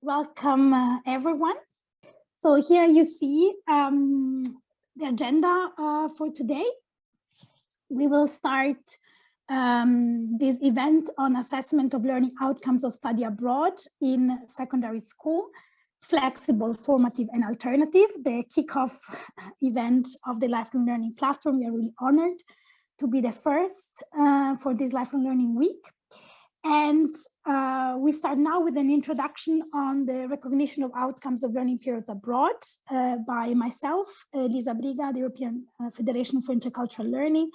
Welcome, everyone. So here you see the agenda for today. We will start this event on assessment of learning outcomes of study abroad in secondary school, flexible, formative, and alternative, the kickoff event of the Lifelong Learning Platform. We are really honored to be the first for this Lifelong Learning Week. And we start now with an introduction on the recognition of outcomes of learning periods abroad by myself, Lisa Briga, the European Federation for Intercultural Learning.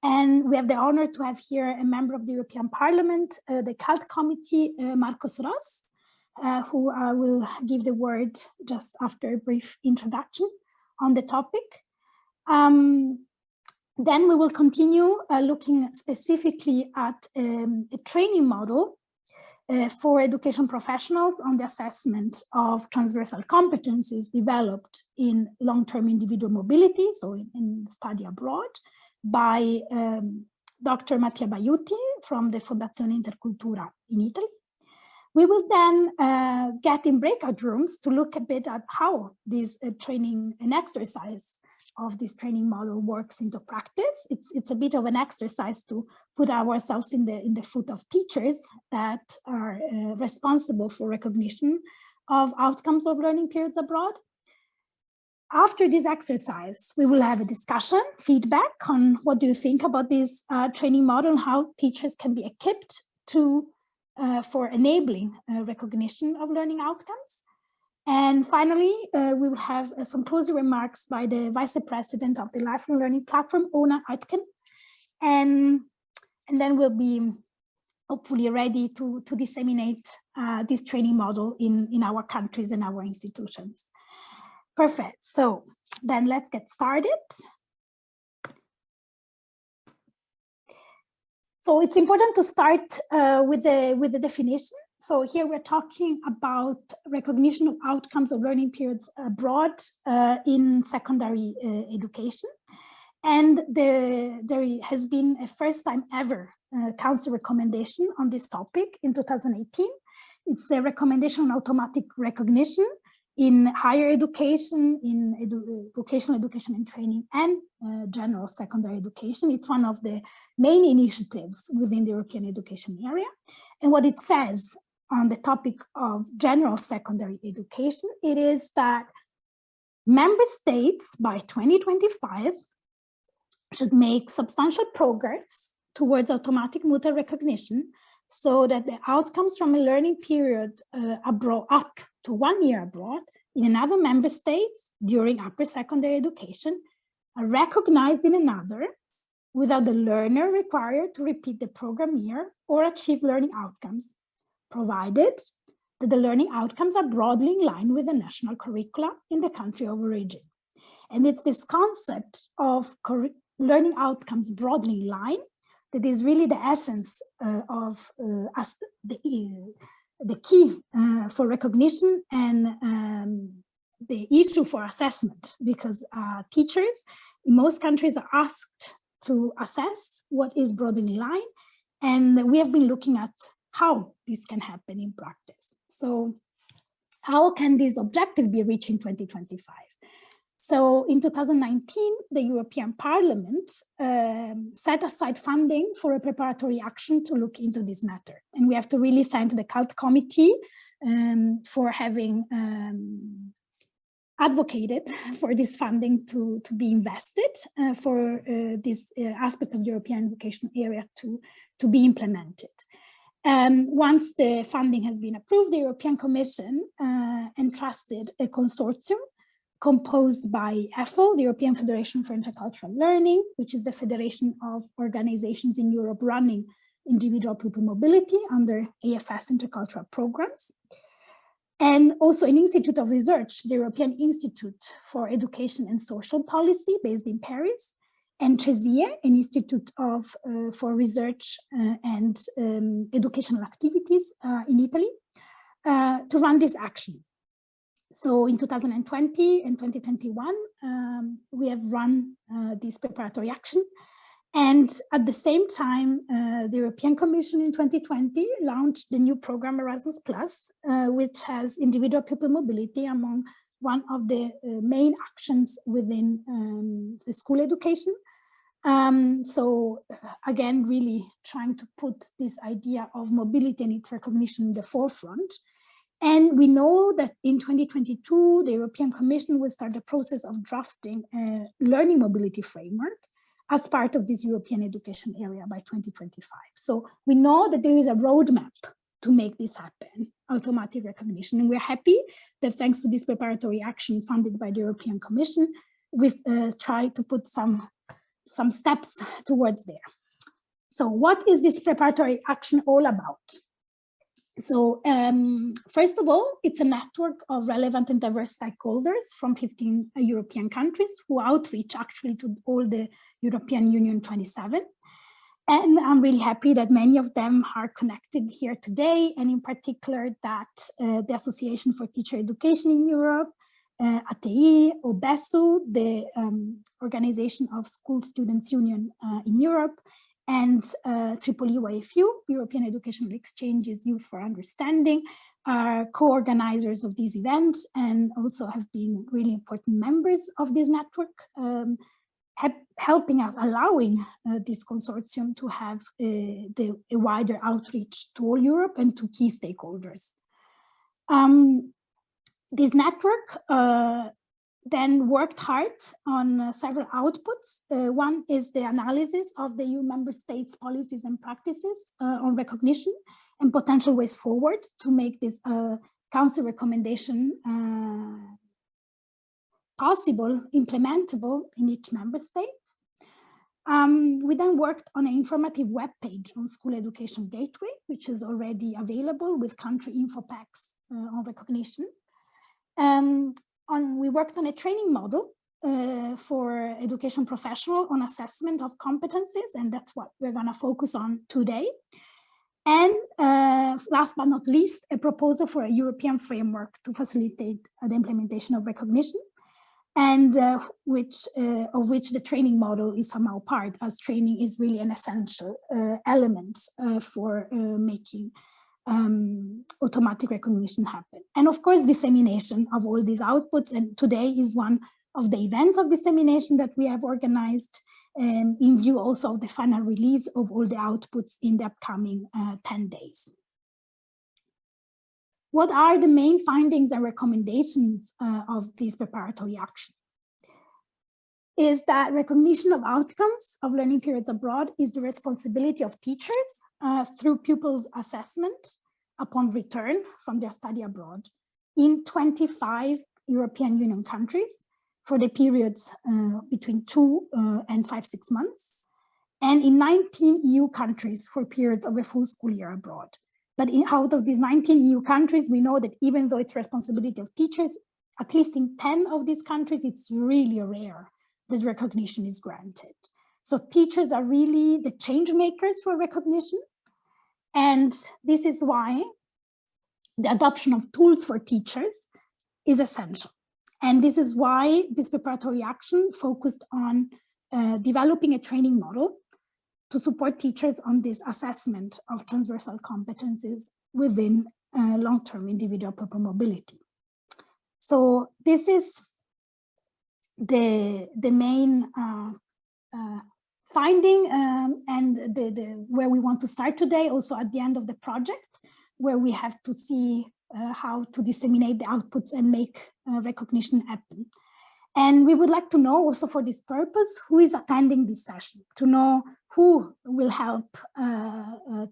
And we have the honor to have here a member of the European Parliament, the CULT Committee, Marcos Ross, who I will give the word just after a brief introduction on the topic. Then we will continue looking specifically at a training model for education professionals on the assessment of transversal competencies developed in long-term individual mobility, so in study abroad, by Dr. Mattia Baiuti from the Fondazione Intercultura in Italy. We will then get in breakout rooms to look a bit at how this training and exercise of this training model works into practice. It's a bit of an exercise to put ourselves in the foot of teachers that are responsible for recognition of outcomes of learning periods abroad. After this exercise, we will have a discussion, feedback on what do you think about this training model and how teachers can be equipped to for enabling recognition of learning outcomes. And finally, we will have some closing remarks by the Vice President of the Lifelong Learning Platform, Ona Aitken. And then we'll be hopefully ready to disseminate this training model in our countries and our institutions. Perfect. So then let's get started. So it's important to start with the definition. So here we're talking about recognition of outcomes of learning periods abroad in secondary education. And there has been a first time ever council recommendation on this topic in 2018. It's a recommendation on automatic recognition in higher education, in vocational education and training, and general secondary education. It's one of the main initiatives within the European education area. And what it says on the topic of general secondary education, it is that member states by 2025 should make substantial progress towards automatic mutual recognition so that the outcomes from a learning period abroad up to 1 year abroad in another member state during upper secondary education are recognized in another without the learner required to repeat the program year or achieve learning outcomes, provided that the learning outcomes are broadly in line with the national curricula in the country of origin. And it's this concept of learning outcomes broadly in line that is really the essence of the key for recognition and the issue for assessment, because teachers in most countries are asked to assess what is broadly in line. And we have been looking at how this can happen in practice. So how can this objective be reached in 2025? So in 2019, the European Parliament set aside funding for a preparatory action to look into this matter. And we have to really thank the CULT Committee for having advocated for this funding to be invested for this aspect of the European education area to be implemented. Once the funding has been approved, the European Commission entrusted a consortium composed by EFO, the European Federation for Intercultural Learning, which is the federation of organizations in Europe running individual pupil mobility under AFS intercultural programs, and also an institute of research, the European Institute for Education and Social Policy based in Paris, and CESIE, an institute for research and educational activities in Italy, to run this action. So in 2020 and 2021, we have run this preparatory action, And at the same time, the European Commission in 2020 launched the new program Erasmus+, which has individual pupil mobility among one of the main actions within the school education. So again, really trying to put this idea of mobility and its recognition in the forefront. And we know that in 2022, the European Commission will start the process of drafting a learning mobility framework as part of this European education area by 2025. So we know that there is a roadmap to make this happen, automatic recognition. And we're happy that thanks to this preparatory action funded by the European Commission, we've tried to put some steps towards there. So what is this preparatory action all about? So first of all, it's a network of relevant and diverse stakeholders from 15 European countries who outreach actually to all the European Union 27. And I'm really happy that many of them are connected here today, and in particular that the Association for Teacher Education in Europe, ATI, OBESU, the Organization of School Students Union in Europe, and EEYFU, European Educational Exchanges Youth for Understanding, are co-organizers of these events and also have been really important members of this network, helping us, allowing this consortium to have a wider outreach to all Europe and to key stakeholders. This network then worked hard on several outputs. One is the analysis of the EU member states' policies and practices on recognition and potential ways forward to make this council recommendation possible, implementable in each member state. We then worked on an informative web page on School Education Gateway, which is already available with country info packs on recognition. We worked on a training model for education professional on assessment of competencies, and that's what we're going to focus on today. And last but not least, a proposal for a European framework to facilitate the implementation of recognition, and of which the training model is somehow part, as training is really an essential element for making automatic recognition happen. And of course, dissemination of all these outputs. And today is one of the events of dissemination that we have organized in view also of the final release of all the outputs in the upcoming 10 days. What are the main findings and recommendations of this preparatory action? Is that recognition of outcomes of learning periods abroad is the responsibility of teachers through pupils' assessment upon return from their study abroad in 25 European Union countries for the periods between 2 and 5-6 months, and in 19 EU countries for periods of a full school year abroad. But out of these 19 EU countries, we know that even though it's responsibility of teachers, at least in 10 of these countries, it's really rare that recognition is granted. So teachers are really the change makers for recognition. And this is why the adoption of tools for teachers is essential. And this is why this preparatory action focused on developing a training model to support teachers on this assessment of transversal competencies within long-term individual pupil mobility. So this is the main finding and where we want to start today, also at the end of the project, where we have to see how to disseminate the outputs and make recognition happen. And we would like to know also for this purpose, who is attending this session, to know who will help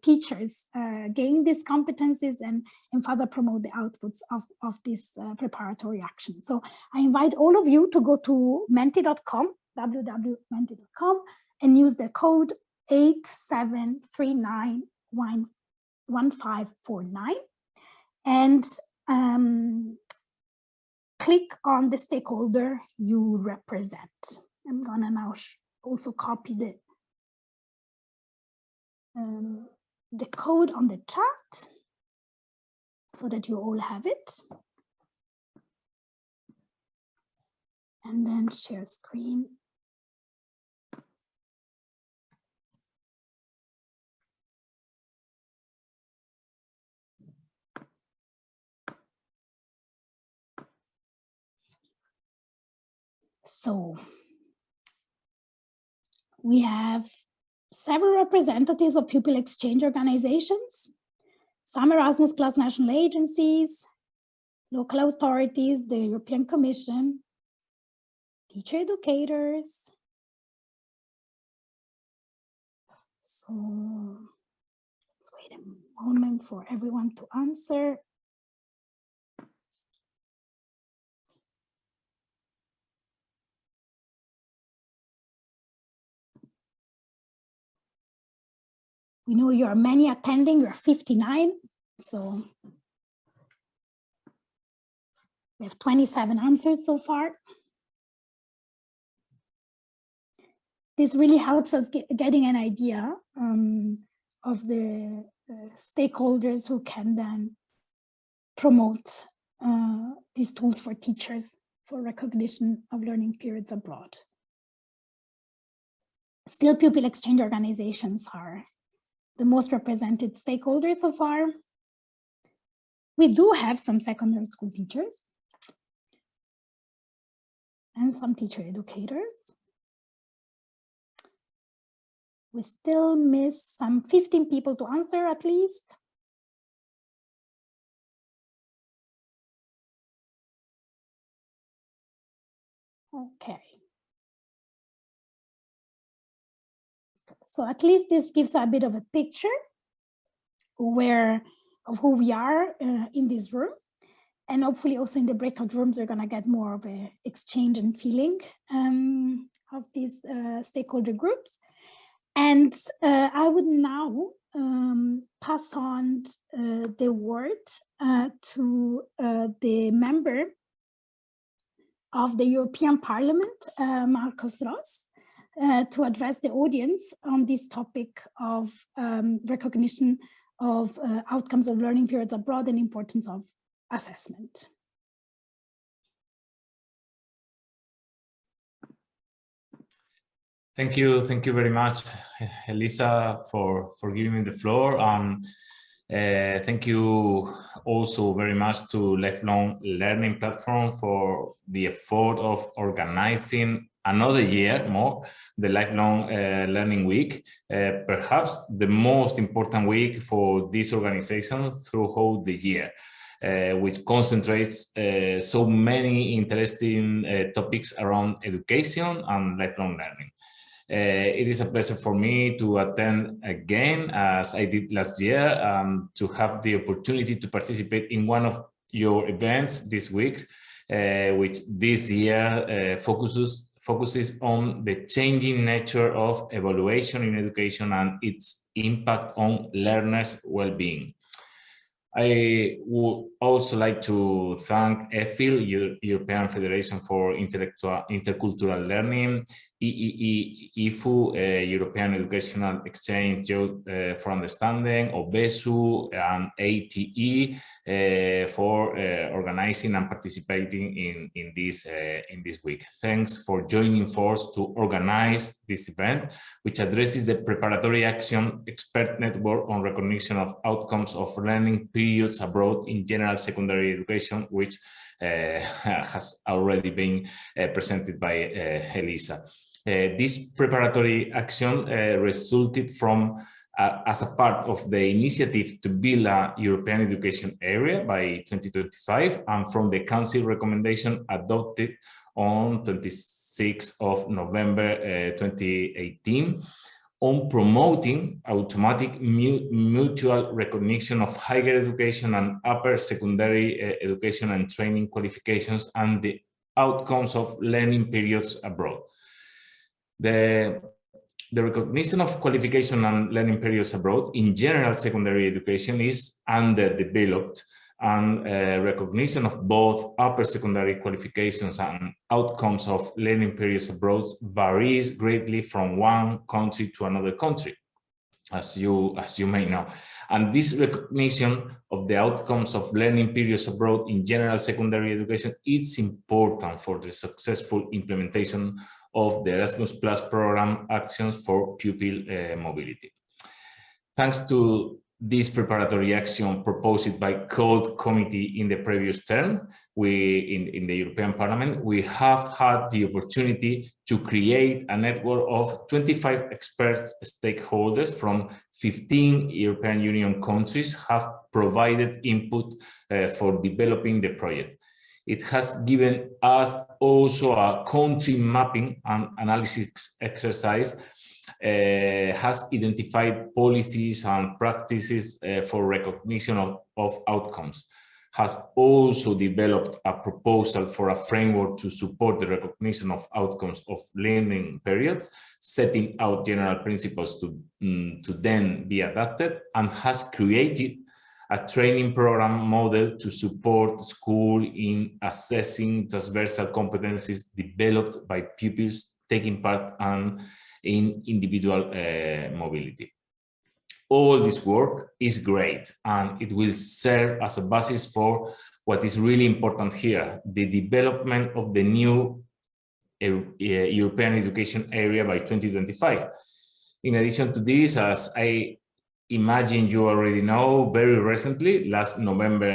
teachers gain these competencies and further promote the outputs of this preparatory action. So I invite all of you to go to menti.com, www.menti.com, and use the code 87391549 and click on the stakeholder you represent. I'm gonna now also copy the code on the chat so that you all have it. And then share screen. So we have several representatives of pupil exchange organizations, some Erasmus Plus national agencies, local authorities, the European Commission, teacher educators. So let's wait a moment for everyone to answer. We know you are many attending, you're 59, so we have 27 answers so far. This really helps us getting an idea of the stakeholders who can then promote these tools for teachers for recognition of learning periods abroad. Still, pupil exchange organizations are the most represented stakeholders so far. We do have some secondary school teachers and some teacher educators. We still miss some 15 people to answer at least. Okay. So at least this gives a bit of a picture of who we are in this room. And hopefully also in the breakout rooms, we're gonna get more of an exchange and feeling of these stakeholder groups. And I would now pass on the word to the member of the European Parliament, Marcus Ross, to address the audience on this topic of recognition of outcomes of learning periods abroad and importance of assessment. Thank you very much, Elisa, for giving me the floor. Thank you also very much to Lifelong Learning Platform for the effort of organizing another year more, the Lifelong Learning Week, perhaps the most important week for this organization throughout the year, which concentrates so many interesting topics around education and lifelong learning. It is a pleasure for me to attend again, as I did last year, to have the opportunity to participate in one of your events this week, which this year focuses on the changing nature of evaluation in education and its impact on learners' well-being. I would also like to thank EFIL, European Federation for Intercultural Learning, EEE, IFU, European Educational Exchange for Understanding, OBESU, and ATE for organizing and participating in this week. Thanks for joining force to organize this event, which addresses the Preparatory Action Expert Network on Recognition of Outcomes of Learning Periods Abroad in General Secondary Education, which has already been presented by Elisa. This preparatory action resulted from as a part of the initiative to build a European education area by 2025 and from the Council recommendation adopted on 26th of November 2018 on promoting automatic mutual recognition of higher education and upper secondary education and training qualifications and the outcomes of learning periods abroad. The recognition of qualification and learning periods abroad in general secondary education is underdeveloped, and recognition of both upper secondary qualifications and outcomes of learning periods abroad varies greatly from one country to another country, as you may know. And this recognition of the outcomes of learning periods abroad in general secondary education is important for the successful implementation of the Erasmus Plus program actions for pupil mobility. Thanks to this preparatory action proposed by COLT committee in the previous term, in the European Parliament, we have had the opportunity to create a network of 25 experts stakeholders from 15 European Union countries have provided input for developing the project. It has given us also a country mapping and analysis exercise, has identified policies and practices for recognition of outcomes, has also developed a proposal for a framework to support the recognition of outcomes of learning periods, setting out general principles to then be adapted, and has created a training program model to support school in assessing transversal competencies developed by pupils taking part in individual mobility. All this work is great, and it will serve as a basis for what is really important here, the development of the new European education area by 2025. In addition to this, as I imagine you already know, very recently, last November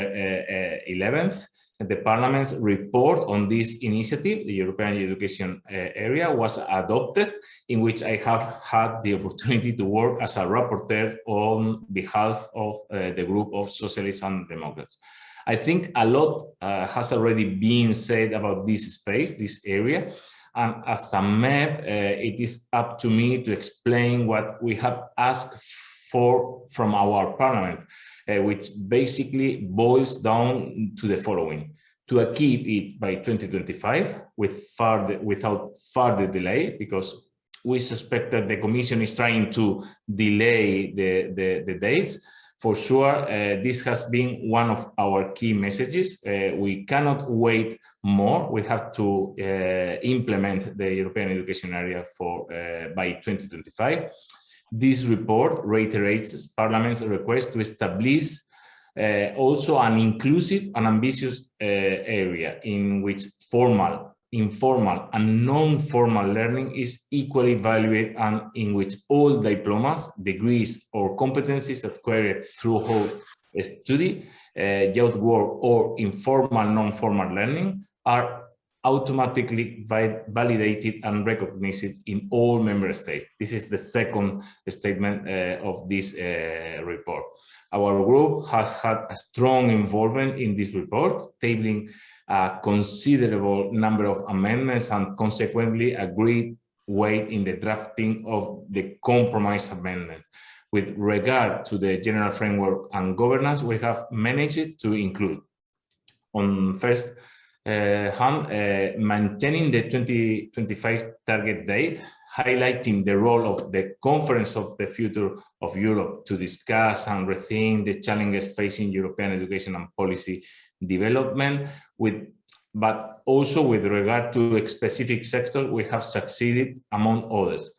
11th, the Parliament's report on this initiative, the European Education Area, was adopted, in which I have had the opportunity to work as a rapporteur on behalf of the group of Socialists and Democrats. I think a lot has already been said about this space, this area, and as a MEP, it is up to me to explain what we have asked from our Parliament, which basically boils down to the following: to achieve it by 2025 without further delay, because we suspect that the Commission is trying to delay the dates. For sure, this has been one of our key messages. We cannot wait more. We have to implement the European Education Area by 2025. This report reiterates Parliament's request to establish also an inclusive and ambitious area in which formal, informal, and non-formal learning is equally valued, and in which all diplomas, degrees, or competencies acquired through study, youth work, or informal, non-formal learning are automatically validated and recognized in all member states. This is the second statement of this report. Our group has had a strong involvement in this report, tabling a considerable number of amendments and consequently agreed weight in the drafting of the compromise amendments. With regard to the general framework and governance, we have managed to include, on first maintaining the 2025 target date, highlighting the role of the Conference of the Future of Europe to discuss and rethink the challenges facing European education and policy development, but also with regard to specific sectors, we have succeeded, among others.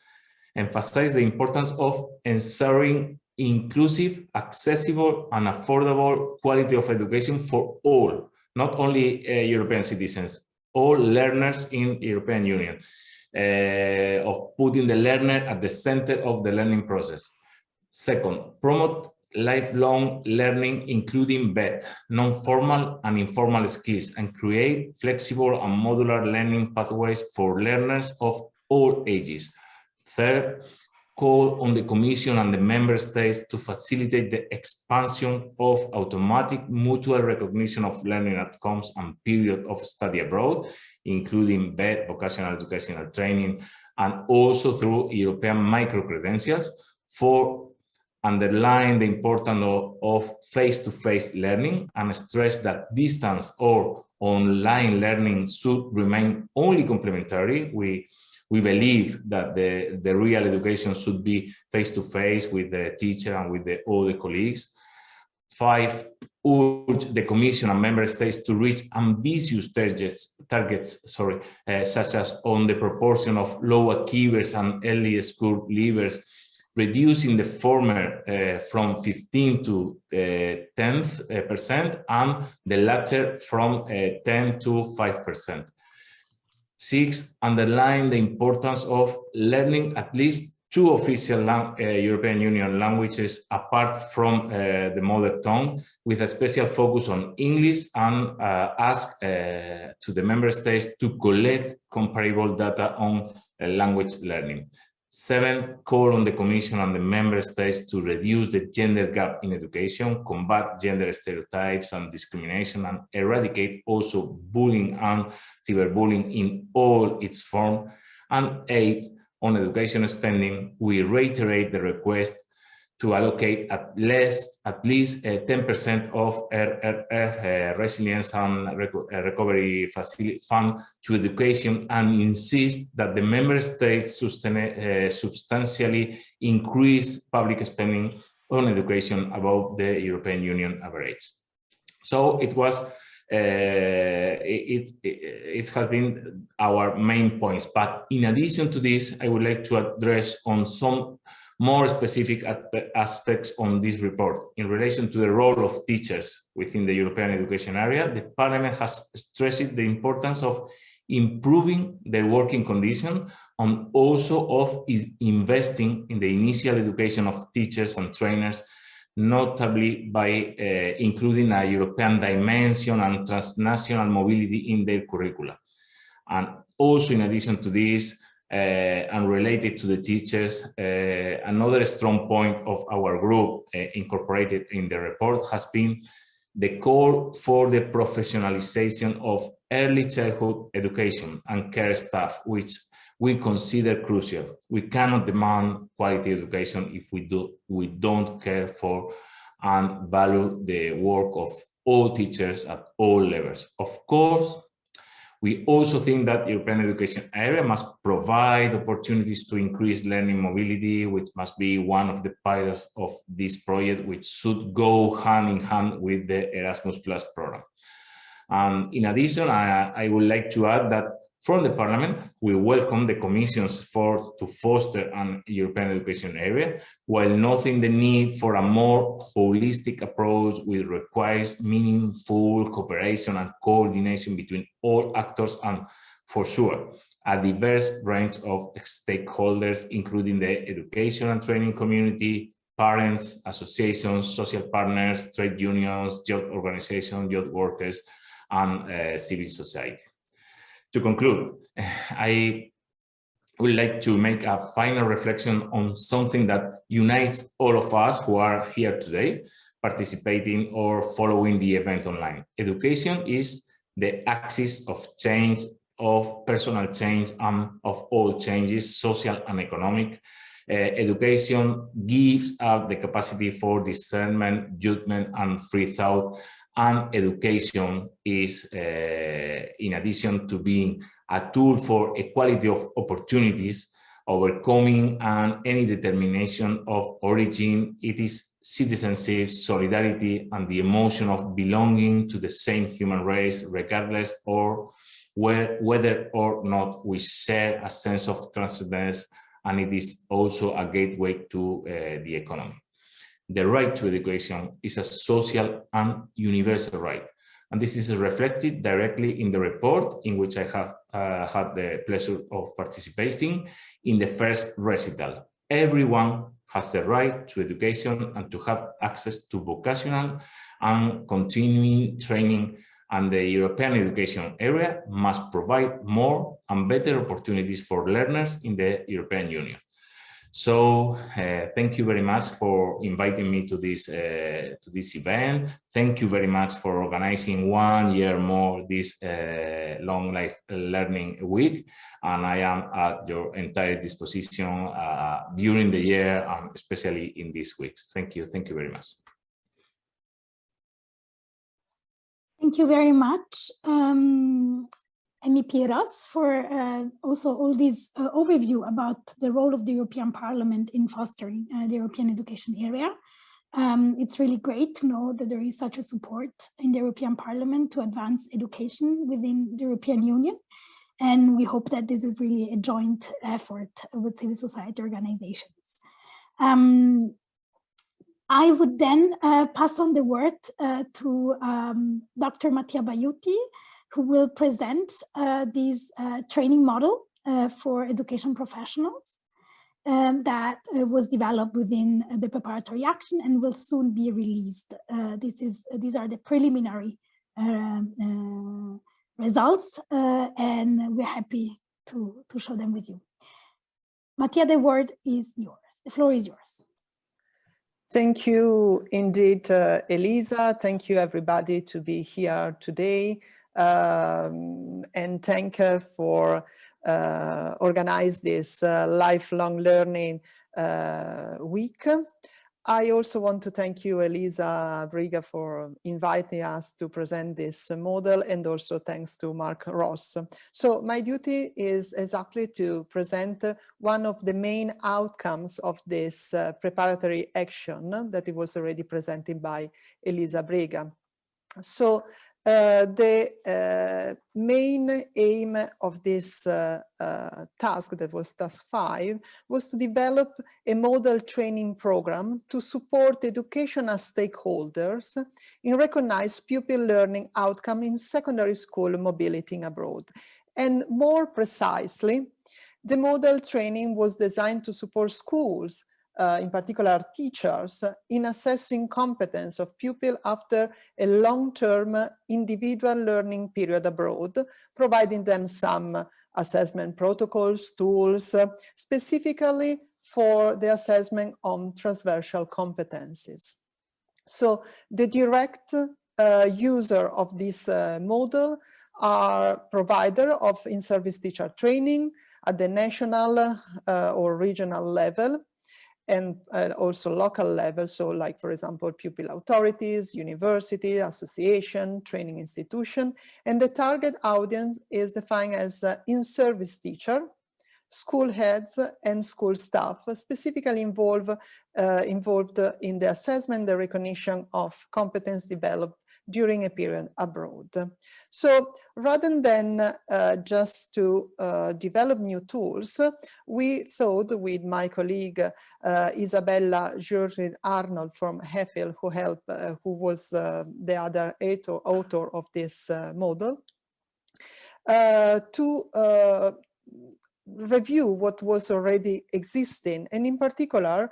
Emphasize the importance of ensuring inclusive, accessible, and affordable quality of education for all, not only European citizens, all learners in European Union, of putting the learner at the center of the learning process. Second, promote lifelong learning, including both non-formal and informal skills, and create flexible and modular learning pathways for learners of all ages. Third, call on the Commission and the Member States to facilitate the expansion of automatic mutual recognition of learning outcomes and period of study abroad, including BED, vocational educational training, and also through European micro-credentials. For underline the importance of face-to-face learning and stress that distance or online learning should remain only complementary. We believe that the real education should be face-to-face with the teacher and with all the colleagues. 5, urge the Commission and Member States to reach ambitious targets, such as on the proportion of low achievers and early school leavers, reducing the former from 15 to 10%, and the latter from 10 to 5%. 6, underline the importance of learning at least two official European Union languages apart from the mother tongue, with a special focus on English, and ask to the member states to collect comparable data on language learning. 7, call on the Commission and the member states to reduce the gender gap in education, combat gender stereotypes and discrimination, and eradicate also bullying and cyberbullying in all its forms. And 8, on education spending, we reiterate the request to allocate at least 10% of RRF resilience and recovery facility fund to education, and insist that the member states substantially increase public spending on education above the European Union average. So it was. It has been our main points, but in addition to this, I would like to address on some more specific aspects on this report. In relation to the role of teachers within the European education area, the Parliament has stressed the importance of improving their working condition and also of investing in the initial education of teachers and trainers, notably by including a European dimension and transnational mobility in their curricula. And also, in addition to this, and related to the teachers, another strong point of our group incorporated in the report has been the call for the professionalization of early childhood education and care staff, which we consider crucial. We cannot demand quality education if we don't care for and value the work of all teachers at all levels. Of course, we also think that the European education area must provide opportunities to increase learning mobility, which must be one of the pillars of this project, which should go hand in hand with the Erasmus Plus program. In addition, I would like to add that from the Parliament, we welcome the Commission's effort to foster an European education area, while noting the need for a more holistic approach which requires meaningful cooperation and coordination between all actors and, for sure, a diverse range of stakeholders, including the education and training community, parents, associations, social partners, trade unions, youth organizations, youth workers, and civil society. To conclude, I would like to make a final reflection on something that unites all of us who are here today, participating or following the event online. Education is the axis of change, of personal change, and of all changes, social and economic. Education gives us the capacity for discernment, judgment, and free thought. And education is, in addition to being a tool for equality of opportunities, overcoming any determination of origin, it is citizenship, solidarity, and the emotion of belonging to the same human race, regardless or whether or not we share a sense of transcendence, and it is also a gateway to the economy. The right to education is a social and universal right. And this is reflected directly in the report, in which I have had the pleasure of participating in the first recital. Everyone has the right to education and to have access to vocational and continuing training, and the European education area must provide more and better opportunities for learners in the European Union. So thank you very much for inviting me to this event. Thank you very much for organizing 1 year more this Long Life Learning Week. And I am at your entire disposition during the year, and especially in these weeks. Thank you. Thank you very much. Thank you very much, MEP Ras, for also all this overview about the role of the European Parliament in fostering the European education area. It's really great to know that there is such a support in the European Parliament to advance education within the European Union. And we hope that this is really a joint effort with civil society organizations. I would then pass on the word to Dr. Mattia Baiuti, who will present this training model for education professionals. that was developed within the Preparatory Action and will soon be released. These are the preliminary results, and we're happy to show them with you. Mattia, the word is yours. The floor is yours. Thank you indeed, Elisa. Thank you everybody to be here today. And thank her for organize this lifelong learning week. I also want to thank you, Elisa Briga, for inviting us to present this model, and also thanks to Mark Ross. So my duty is exactly to present one of the main outcomes of this preparatory action that it was already presented by Elisa Briga. So the main aim of this task, that was task 5, was to develop a model training program to support educational stakeholders in recognized pupil learning outcome in secondary school mobility abroad. And more precisely, the model training was designed to support schools, in particular teachers, in assessing competence of pupil after a long-term individual learning period abroad, providing them some assessment protocols, tools, specifically for the assessment on transversal competencies. So the direct user of this model are provider of in-service teacher training at the national or regional level, and also local level, so like, for example, pupil authorities, university, association, training institution, and the target audience is defined as in-service teacher, school heads, and school staff, specifically involved in the assessment, the recognition of competence developed during a period abroad. So rather than just to develop new tools, we thought with my colleague Isabella Georgi-Arnold from HEFIL, who was the other author of this model, to review what was already existing, and in particular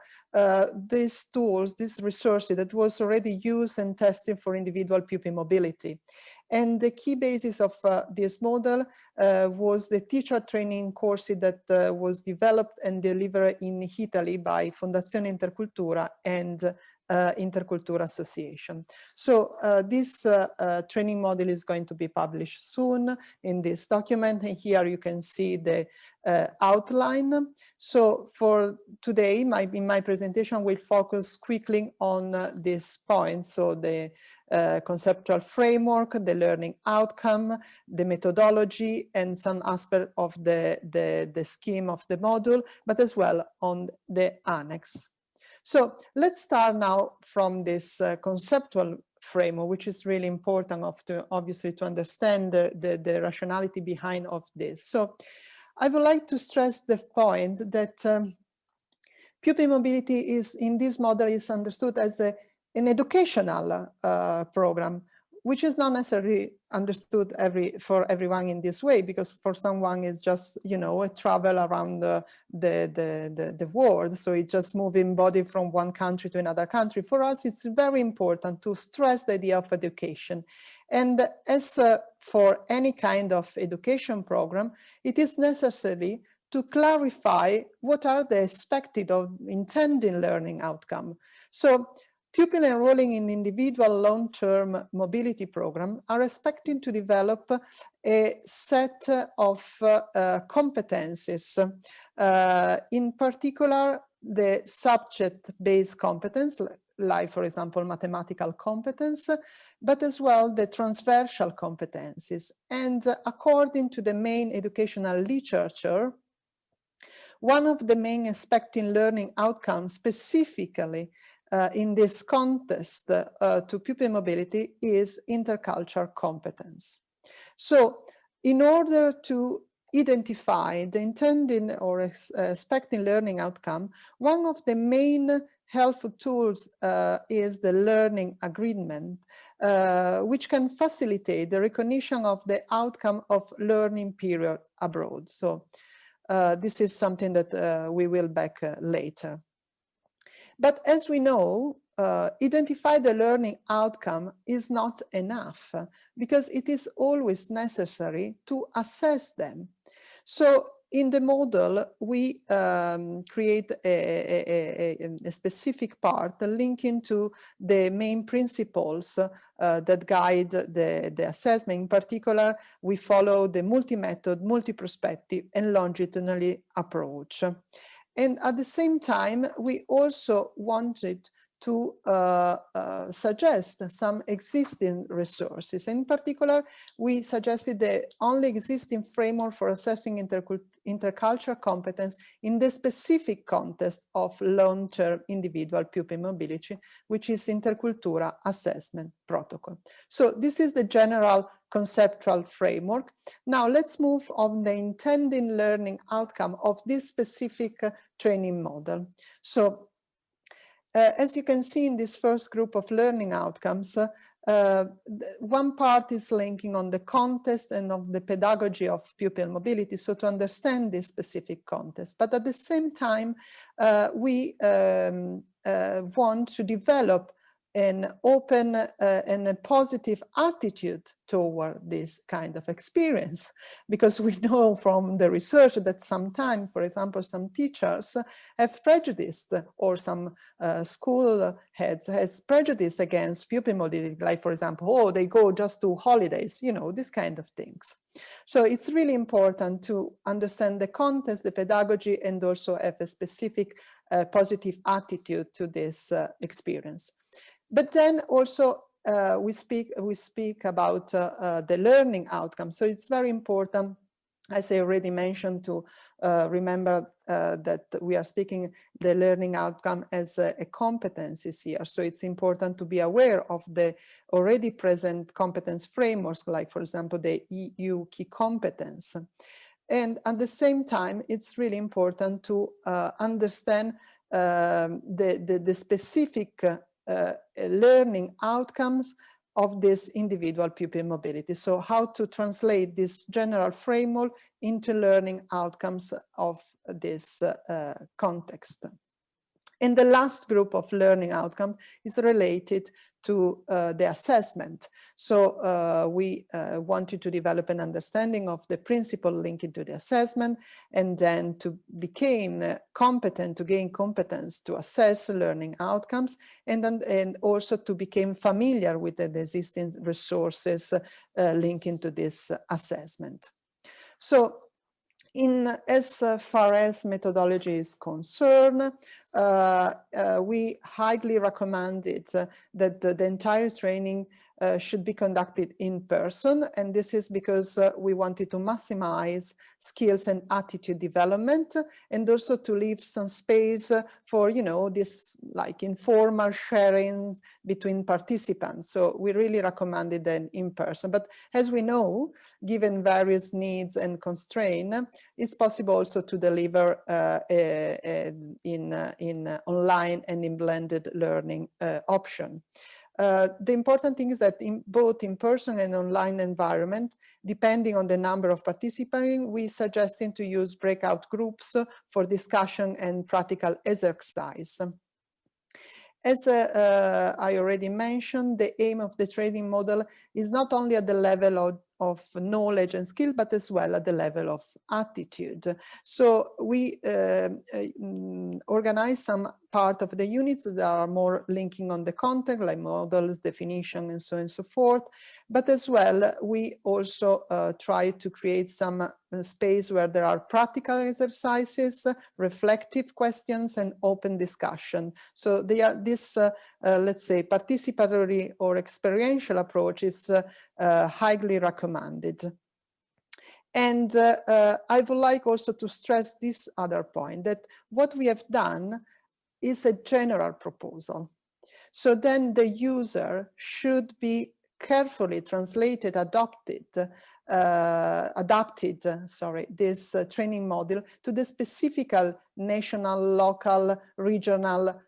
these tools, these resources that was already used and tested for individual pupil mobility. And the key basis of this model was the teacher training course that was developed and delivered in Italy by Fondazione Intercultura and Intercultura Association. So this training model is going to be published soon in this document, and here you can see the outline. So for today, in my presentation, we'll focus quickly on this point. So the conceptual framework, the learning outcome, the methodology, and some aspect of the scheme of the module, but as well on the annex. So let's start now from this conceptual framework, which is really important obviously to understand the rationality behind of this. So I would like to stress the point that pupil mobility is in this model is understood as an educational program, which is not necessarily understood for everyone in this way, because for someone it's just, you know, a travel around the world. So it's just moving body from one country to another country. For us, it's very important to stress the idea of education. And as for any kind of education program, it is necessary to clarify what are the expected or intended learning outcome. So pupils enrolling in individual long-term mobility program are expected to develop a set of competencies, in particular the subject-based competence, like, for example, mathematical competence, but as well the transversal competencies. And according to the main educational literature, one of the main expected learning outcomes specifically in this context to pupil mobility is intercultural competence. So in order to identify the intended or expected learning outcome, one of the main helpful tools is the learning agreement, which can facilitate the recognition of the outcome of learning period abroad. So this is something that we will back later. But as we know, identify the learning outcome is not enough because it is always necessary to assess them. So in the model, we create a specific part linking to the main principles that guide the assessment. In particular, we follow the multi-method, multi-perspective, and longitudinal approach. And at the same time, we also wanted to suggest some existing resources. In particular, we suggested the only existing framework for assessing intercultural competence in the specific context of long-term individual pupil mobility, which is Intercultura Assessment Protocol. So this is the general conceptual framework. Now let's move on the intended learning outcome of this specific training model. So as you can see in this first group of learning outcomes, one part is linking on the context and of the pedagogy of pupil mobility, so to understand this specific context. But at the same time, we want to develop an open and a positive attitude toward this kind of experience, because we know from the research that sometimes, for example, some teachers have prejudice, or some school heads has prejudice against pupil mobility, like, for example, oh, they go just to holidays, you know, this kind of things. So it's really important to understand the context, the pedagogy, and also have a specific positive attitude to this experience. But then also we speak about the learning outcome. So it's very important, as I already mentioned, to remember that we are speaking the learning outcome as a competencies here. So it's important to be aware of the already present competence frameworks, like, for example, the EU key competence. And at the same time, it's really important to understand the specific learning outcomes of this individual pupil mobility. So how to translate this general framework into learning outcomes of this context. And the last group of learning outcome is related to the assessment. So we wanted to develop an understanding of the principle linked to the assessment, and then to become competent, to gain competence to assess learning outcomes, and also to become familiar with the existing resources linked to this assessment. So as far as methodology is concerned, we highly recommended that the entire training should be conducted in person, and this is because we wanted to maximize skills and attitude development, and also to leave some space for, you know, this like informal sharing between participants. So we really recommended an in person. But as we know, given various needs and constraints, it's possible also to deliver in online and in blended learning option. The important thing is that in both in-person and online environment, depending on the number of participants, we suggesting to use breakout groups for discussion and practical exercise. As I already mentioned, the aim of the training model is not only at the level of knowledge and skill, but as well at the level of attitude. So we organize some part of the units that are more linking on the content, like models, definition, and so on and so forth. But as well, we also try to create some space where there are practical exercises, reflective questions, and open discussion. So they are this, let's say, participatory or experiential approach is highly recommended. And I would like also to stress this other point, that what we have done is a general proposal. So then the user should be carefully translated, adapted this training model to the specific national, local, regional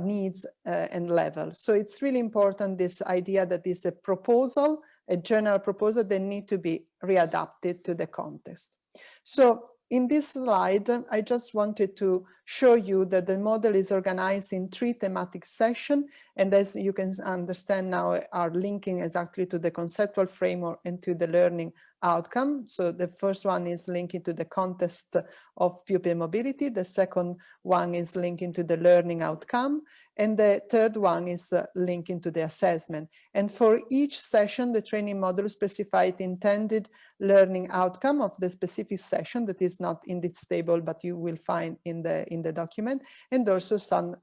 needs and level. So it's really important, this idea that is a proposal, a general proposal that need to be readapted to the context. So in this slide, I just wanted to show you that the model is organized in 3 thematic sessions, and as you can understand now, are linking exactly to the conceptual framework and to the learning outcome. So the first one is linking to the context of pupil mobility. The second one is linking to the learning outcome. And the third one is linking to the assessment. And for each session, the training module specified intended learning outcome of the specific session that is not in this table, but you will find in the document, and also some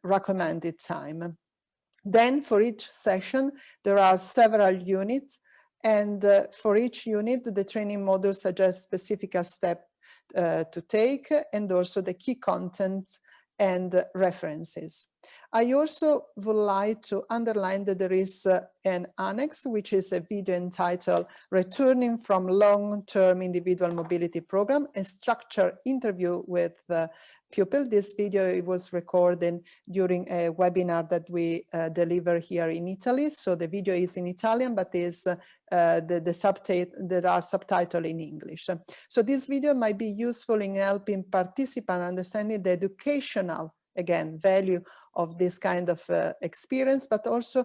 recommended time. Then for each session, there are several units, and for each unit, the training module suggests specific steps to take, and also the key contents and references. I also would like to underline that there is an annex, which is a video entitled Returning from Long-Term Individual Mobility Program, a structured interview with pupil. This video was recorded during a webinar that we deliver here in Italy. So the video is in Italian, but is there are subtitles in English. So this video might be useful in helping participants understanding the educational, again, value of this kind of experience, but also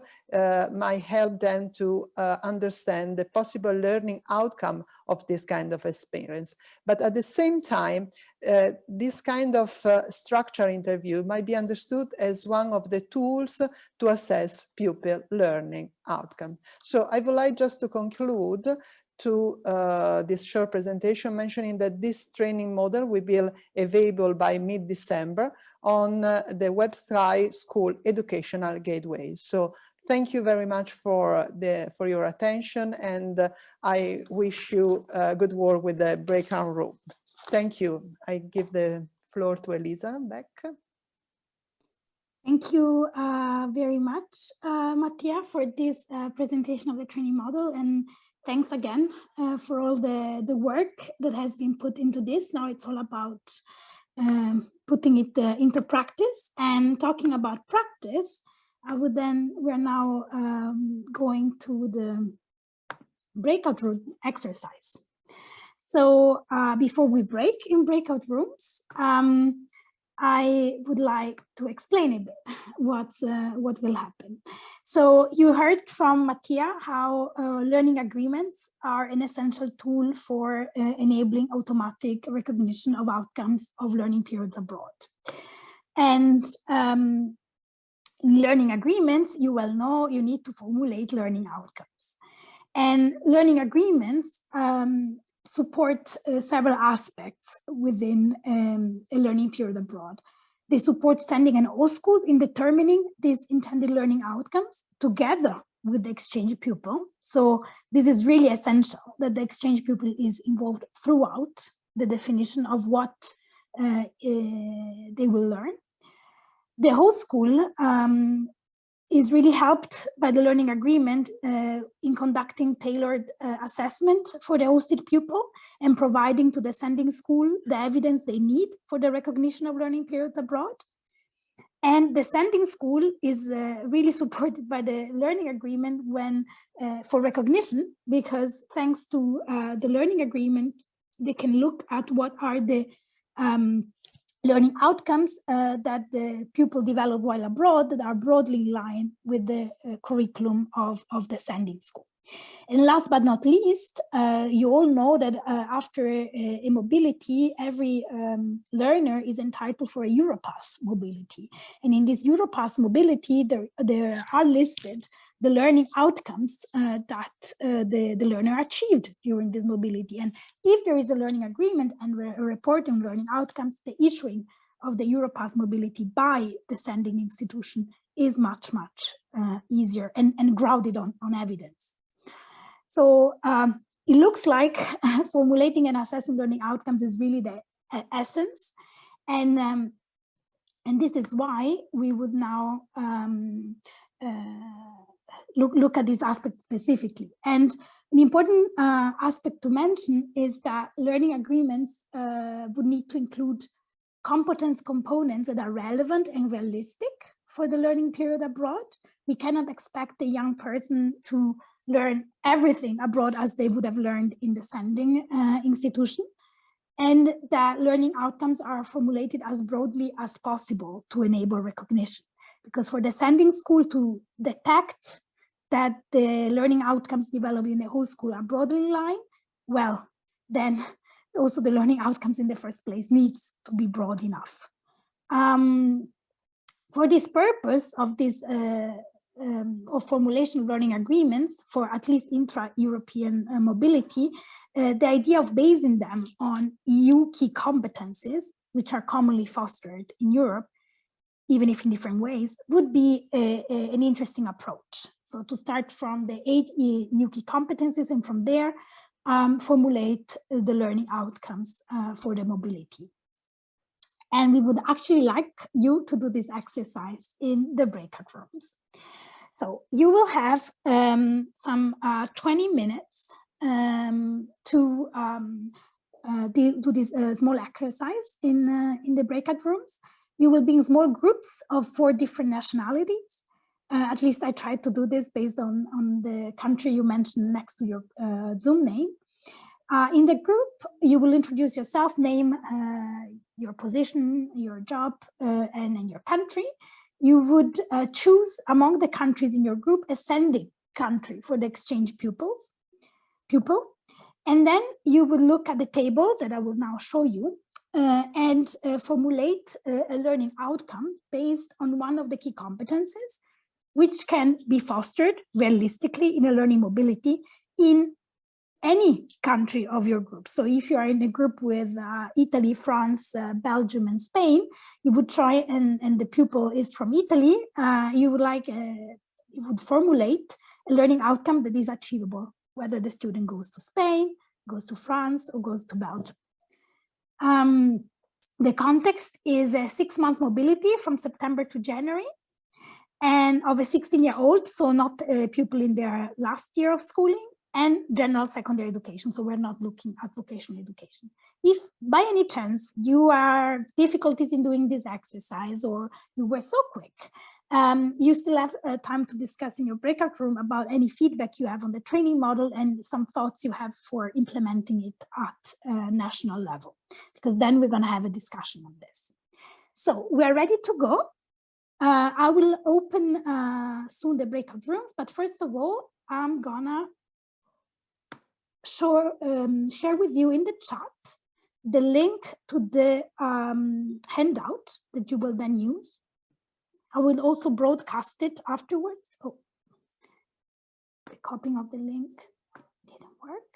might help them to understand the possible learning outcome of this kind of experience. But at the same time, this kind of structure interview might be understood as one of the tools to assess pupil learning outcome. So I would like just to conclude to this short presentation mentioning that this training model will be available by mid-December on the website School Educational Gateway. So thank you very much for your attention, and I wish you good work with the breakout rooms. Thank you. I give the floor to Elisa back. Thank you very much, Mattia, for this presentation of the training model, and thanks again for all the work that has been put into this. Now it's all about putting it into practice. And talking about practice, we're now going to the breakout room exercise. So before we break in breakout rooms, I would like to explain a bit what will happen. So you heard from Mattia how learning agreements are an essential tool for enabling automatic recognition of outcomes of learning periods abroad. And learning agreements, you well know, you need to formulate learning outcomes. And learning agreements support several aspects within a learning period abroad. They support sending and all schools in determining these intended learning outcomes together with the exchange pupil. So this is really essential that the exchange pupil is involved throughout the definition of what they will learn. The whole school is really helped by the learning agreement in conducting tailored assessment for the hosted pupil and providing to the sending school the evidence they need for the recognition of learning periods abroad. And the sending school is really supported by the learning agreement when for recognition, because thanks to the learning agreement, they can look at what are the learning outcomes that the pupil develop while abroad that are broadly in line with the curriculum of the sending school. And last but not least, you all know that after a mobility, every learner is entitled for a Europass mobility. And in this Europass mobility, there are listed the learning outcomes that the learner achieved during this mobility. And if there is a learning agreement and a report on learning outcomes, the issuing of the Europass mobility by the sending institution is much, much easier and grounded on evidence. So it looks like formulating and assessing learning outcomes is really the essence. And this is why we would now look at this aspect specifically. And an important aspect to mention is that learning agreements would need to include competence components that are relevant and realistic for the learning period abroad. We cannot expect a young person to learn everything abroad as they would have learned in the sending institution. and that learning outcomes are formulated as broadly as possible to enable recognition. Because for the sending school to detect that the learning outcomes developed in the whole school are broadly in line, well, then also the learning outcomes in the first place needs to be broad enough. For this purpose of this of formulation of learning agreements for at least intra-European mobility, the idea of basing them on EU key competencies, which are commonly fostered in Europe, even if in different ways, would be an interesting approach. So to start from the 8 EU key competencies and from there formulate the learning outcomes for the mobility. And we would actually like you to do this exercise in the breakout rooms. So you will have some 20 minutes to do this small exercise in the breakout rooms. You will be in small groups of 4 different nationalities. At least I tried to do this based on the country you mentioned next to your Zoom name. In the group, you will introduce yourself, name, your position, your job, and your country. You would choose among the countries in your group a sending country for the exchange pupil. And then you will look at the table that I will now show you and formulate a learning outcome based on one of the key competencies, which can be fostered realistically in a learning mobility in any country of your group. So if you are in a group with Italy, France, Belgium, and Spain, you would try, and the pupil is from Italy, you would formulate a learning outcome that is achievable, whether the student goes to Spain, goes to France, or goes to Belgium. The context is a 6-month mobility from September to January, and of a 16-year-old, so not a pupil in their last year of schooling, and general secondary education. So we're not looking at vocational education. If by any chance you are difficulties in doing this exercise, or you were so quick, you still have time to discuss in your breakout room about any feedback you have on the training model and some thoughts you have for implementing it at national level, because then we're gonna have a discussion on this. So we're ready to go. I will open soon the breakout rooms, but first of all, I'm gonna share with you in the chat the link to the handout that you will then use. I will also broadcast it afterwards. Oh, the copying of the link didn't work.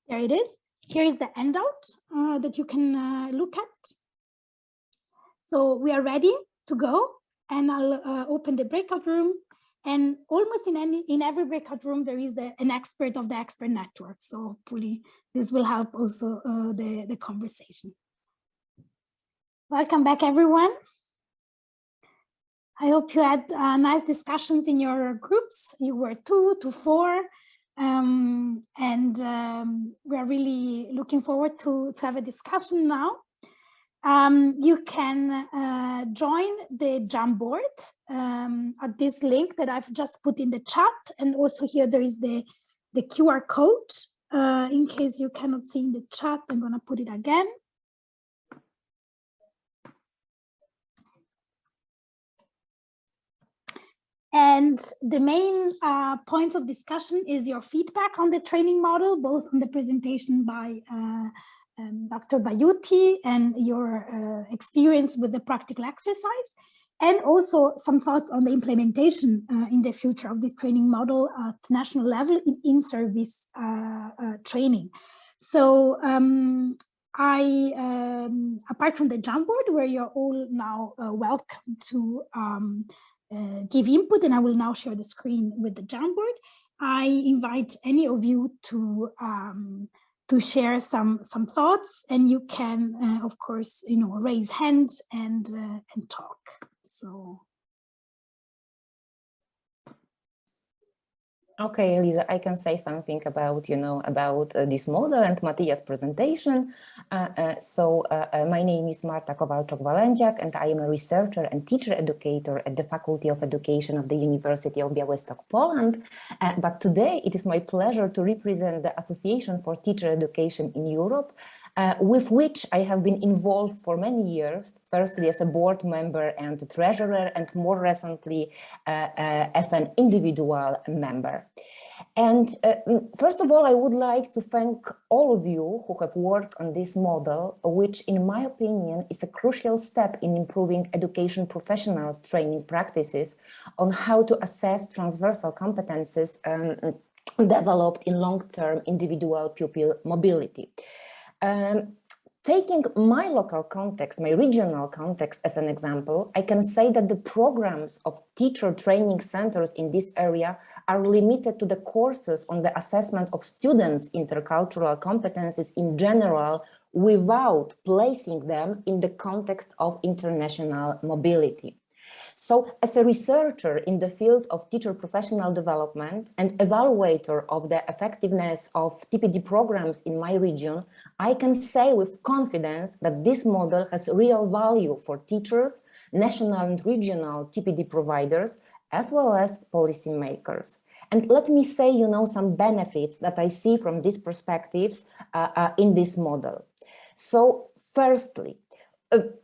There it is. Here is the handout that you can look at. So we are ready to go, and I'll open the breakout room. And almost in every breakout room, there is an expert of the expert network. So hopefully this will help also the conversation. Welcome back, everyone. I hope you had nice discussions in your groups. You were 2 to 4. And we are really looking forward to have a discussion now. You can join the Jamboard at this link that I've just put in the chat, and also here there is the QR code. In case you cannot see in the chat, I'm going to put it again. And the main points of discussion is your feedback on the training model, both on the presentation by Dr. Bayuti and your experience with the practical exercise, and also some thoughts on the implementation in the future of this training model at national level in service training. So apart from the Jamboard, where you're all now welcome to give input, and I will now share the screen with the Jamboard, I invite any of you to share some thoughts, and you can, of course, raise hands and talk. So Okay, Elisa, I can say something about, about this model and Matias' presentation. My name is Marta Kowalczak-Walędziak, and I am a researcher and teacher educator at the Faculty of Education of the University of Białystok, Poland. But today it is my pleasure to represent the Association for Teacher Education in Europe, with which I have been involved for many years, firstly as a board member and treasurer, and more recently as an individual member. And first of all, I would like to thank all of you who have worked on this model, which in my opinion is a crucial step in improving education professionals' training practices on how to assess transversal competences developed in long-term individual pupil mobility. Taking my local context, my regional context as an example, I can say that the programs of teacher training centers in this area are limited to the courses on the assessment of students' intercultural competencies in general, without placing them in the context of international mobility. So as a researcher in the field of teacher professional development and evaluator of the effectiveness of TPD programs in my region, I can say with confidence that this model has real value for teachers, national and regional TPD providers, as well as policymakers. And let me say, some benefits that I see from these perspectives in this model. So firstly,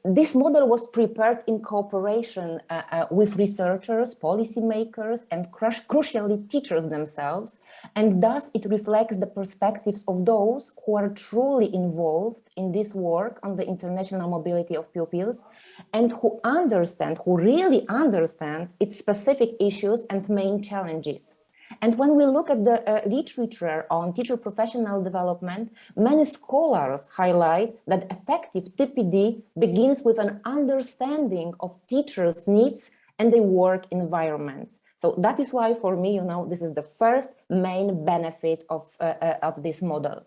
this model was prepared in cooperation with researchers, policymakers, and crucially teachers themselves, and thus it reflects the perspectives of those who are truly involved in this work on the international mobility of pupils, and who really understand its specific issues and main challenges. And when we look at the literature on teacher professional development, many scholars highlight that effective TPD begins with an understanding of teachers' needs and their work environments. So that is why, for me, this is the first main benefit of this model.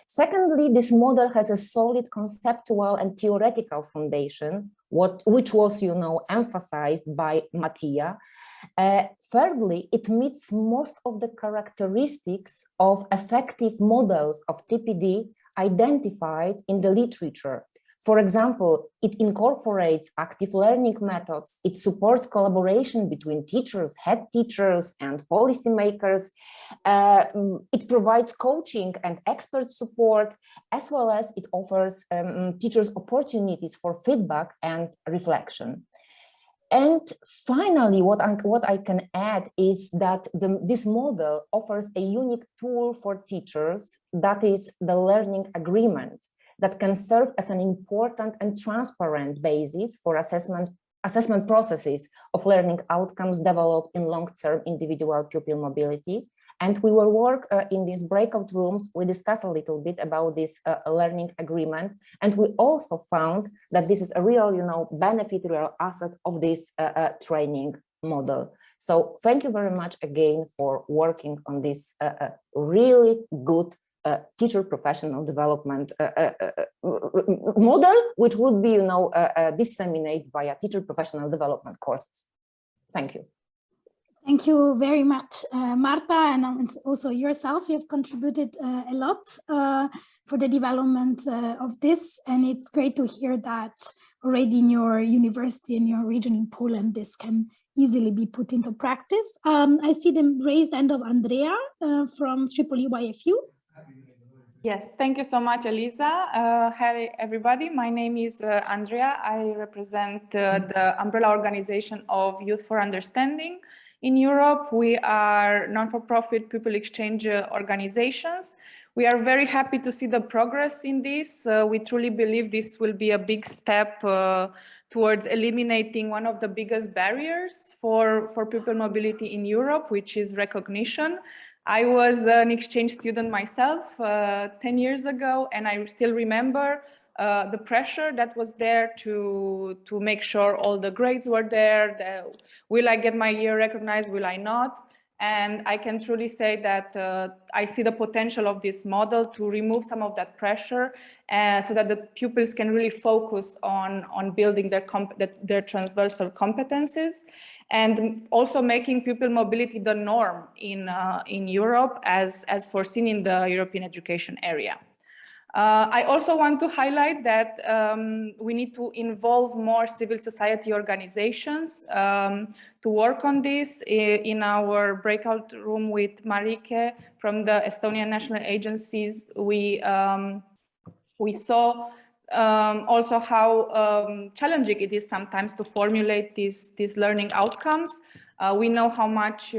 Secondly, this model has a solid conceptual and theoretical foundation, which was, emphasized by Mattia. Thirdly, it meets most of the characteristics of effective models of TPD identified in the literature. For example, it incorporates active learning methods, it supports collaboration between teachers, head teachers, and policymakers, it provides coaching and expert support, as well as it offers teachers opportunities for feedback and reflection. And finally, what I can add is that this model offers a unique tool for teachers, that is the learning agreement, that can serve as an important and transparent basis for assessment processes of learning outcomes developed in long-term individual pupil mobility. And we will work in these breakout rooms. We discuss a little bit about this learning agreement. And we also found that this is a real, benefit, real asset of this training model. So thank you very much again for working on this really good teacher professional development model, which would be, disseminated via teacher professional development courses. Thank you. Thank you very much, Marta, and also yourself. You have contributed a lot for the development of this, and it's great to hear that already in your university and your region in Poland, this can easily be put into practice. I see the raised hand of Andrea from Tripoli YFU. Yes, thank you so much, Elisa. Hi, everybody. My name is Andrea. I represent the umbrella organization of Youth for Understanding. In Europe, we are non-for-profit pupil exchange organizations. We are very happy to see the progress in this. We truly believe this will be a big step towards eliminating one of the biggest barriers for pupil mobility in Europe, which is recognition. I was an exchange student myself 10 years ago, and I still remember the pressure that was there to make sure all the grades were there. Will I get my year recognized? Will I not? And I can truly say that I see the potential of this model to remove some of that pressure so that the pupils can really focus on building their transversal competencies, and also making pupil mobility the norm in Europe as foreseen in the European education area. I also want to highlight that we need to involve more civil society organizations to work on this. In our breakout room with Marike from the Estonian National Agencies, we saw also how challenging it is sometimes to formulate these learning outcomes. We know how much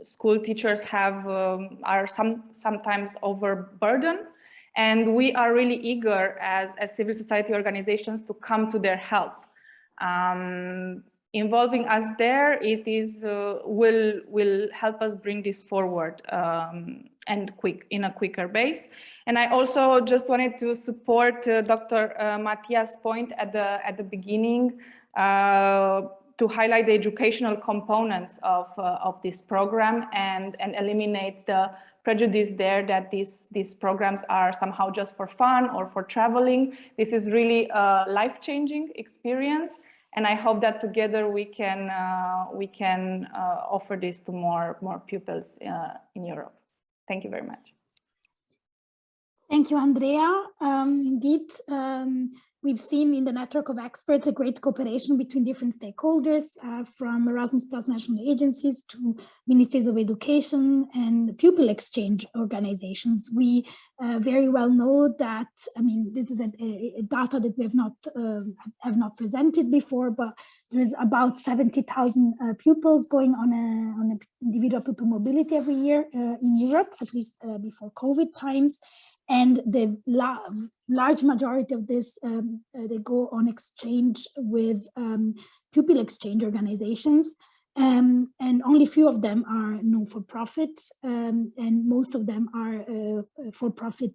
school teachers are sometimes overburdened. And we are really eager as civil society organizations to come to their help. Involving us there, will help us bring this forward and in a quicker base. And I also just wanted to support Dr. Matthias' point at the beginning to highlight the educational components of this program and eliminate the prejudice there that these programs are somehow just for fun or for traveling. This is really a life-changing experience, and I hope that together we can offer this to more pupils in Europe. Thank you very much. Thank you, Andrea. Indeed, we've seen in the network of experts a great cooperation between different stakeholders, from Erasmus Plus national agencies to ministries of education and pupil exchange organizations. We very well know that, I mean, this is a data that we have not presented before, but there's about 70,000 pupils going on an individual pupil mobility every year in Europe, at least before COVID times. And the large majority of this, they go on exchange with pupil exchange organizations, and only few of them are non-for-profit, and most of them are for-profit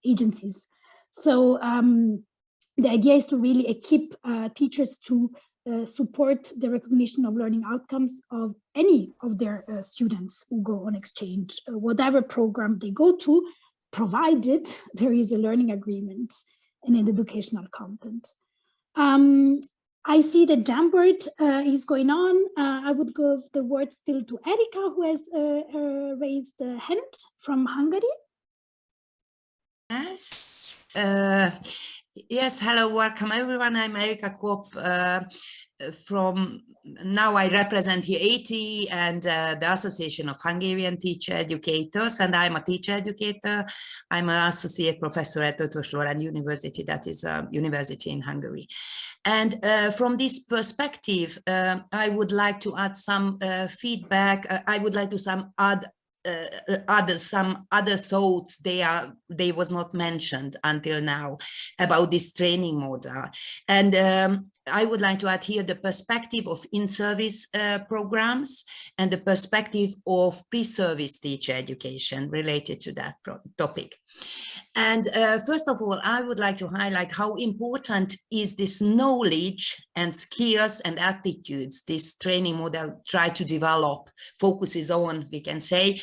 agencies. So the idea is to really equip teachers to support the recognition of learning outcomes of any of their students who go on exchange, whatever program they go to, provided there is a learning agreement and an educational content. I see that Jamboard is going on. I would give the word still to Erika, who has raised a hand from Hungary. Yes. Yes, hello, welcome everyone. I'm Erika Kopp. Now I represent here AT and the Association of Hungarian Teacher Educators, and I'm a teacher educator. I'm an associate professor at Eötvös Loránd University, that is a university in Hungary. And from this perspective, I would like to add some feedback. I would like to add some other thoughts they was not mentioned until now about this training model. And I would like to add here the perspective of in-service programs and the perspective of pre-service teacher education related to that topic. And first of all, I would like to highlight how important is this knowledge and skills and attitudes this training model try to develop, focuses on, we can say,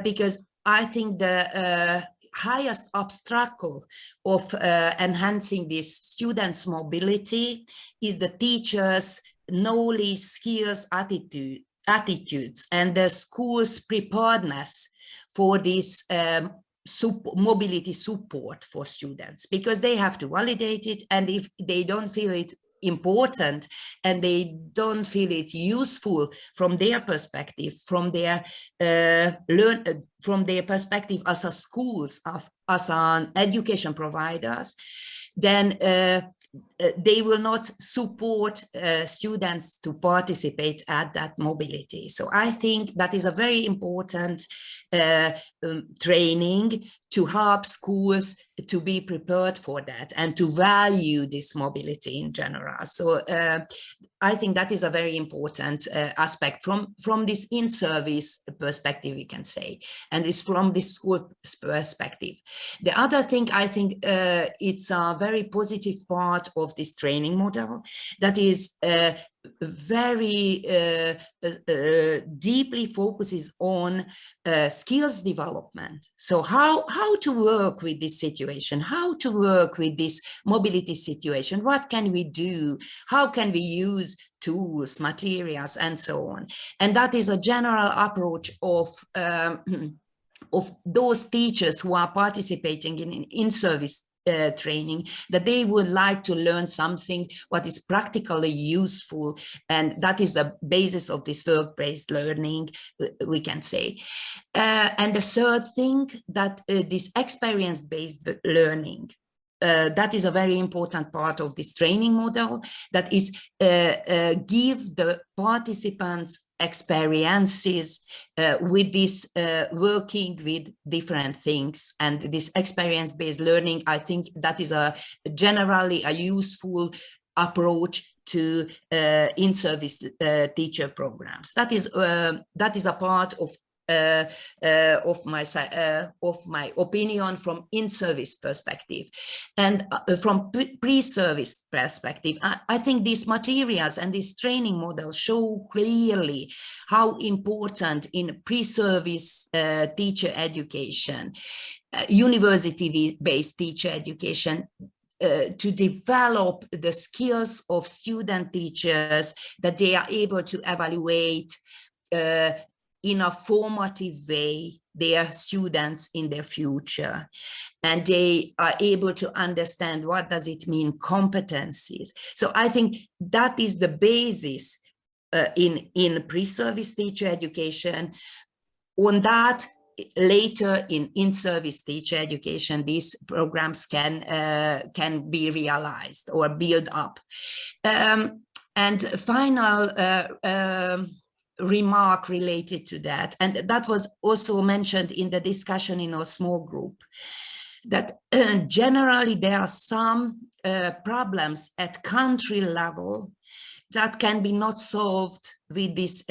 because I think the highest obstacle of enhancing this students' mobility is the teachers' knowledge, skills, attitudes, and the school's preparedness for this mobility support for students, because they have to validate it, and if they don't feel it important and they don't feel it useful from their perspective, from their perspective as a schools, as an education providers, then they will not support students to participate at that mobility. So I think that is a very important training to help schools to be prepared for that and to value this mobility in general. So I think that is a very important aspect from this in-service perspective, we can say, and it's from this school perspective. The other thing, I think it's a very positive part of this training model, that is very deeply focuses on skills development. So how to work with this situation, how to work with this mobility situation, what can we do, how can we use tools, materials, and so on. And that is a general approach of those teachers who are participating in service training, that they would like to learn something what is practically useful, and that is the basis of this work-based learning, we can say. And the third thing, that this experience-based learning, that is a very important part of this training model, that is give the participants experiences with this working with different things. And this experience-based learning, I think that is generally a useful approach to in-service teacher programs. That is a part of my opinion from in-service perspective. And from pre-service perspective, I think these materials and this training model show clearly how important in pre-service teacher education, university-based teacher education, to develop the skills of student teachers, that they are able to evaluate in a formative way their students in their future, and they are able to understand what does it mean competencies. So I think that is the basis in pre-service teacher education. On that, later in-service teacher education, these programs can be realized or build up. And final remark related to that, and that was also mentioned in the discussion in our small group, that generally there are some problems at country level that can be not solved with these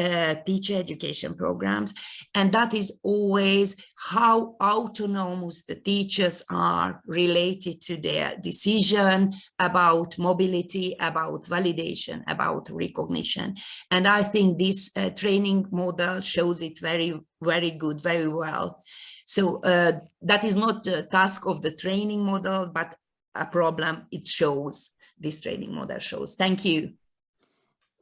teacher education programs. And that is always how autonomous the teachers are related to their decision about mobility, about validation, about recognition. And I think this training model shows it very, very good, very well. So that is not the task of the training model, but a problem it shows, this training model shows. Thank you.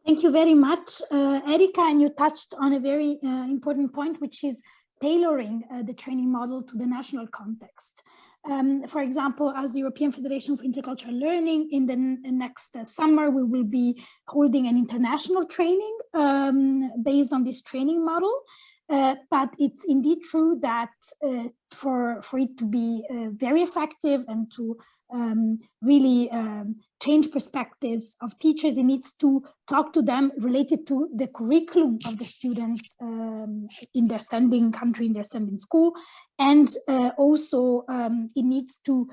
Thank you very much, Erika, and you touched on a very important point, which is tailoring the training model to the national context. For example, as the European Federation for Intercultural Learning, in the next summer, we will be holding an international training based on this training model. But it's indeed true that for it to be very effective and to really change perspectives of teachers, it needs to talk to them related to the curriculum of the students in their sending country, in their sending school. And also it needs to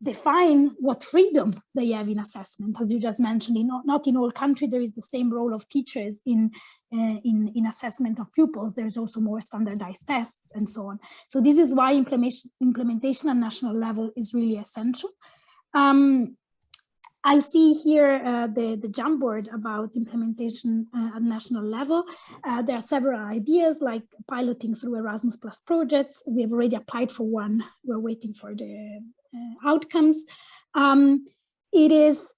define what freedom they have in assessment. As you just mentioned, not in all countries there is the same role of teachers in assessment of pupils. There's also more standardized tests and so on. So this is why implementation at national level is really essential. I see here the Jamboard about implementation at national level. There are several ideas like piloting through Erasmus Plus projects. We have already applied for one. We're waiting for the outcomes. There's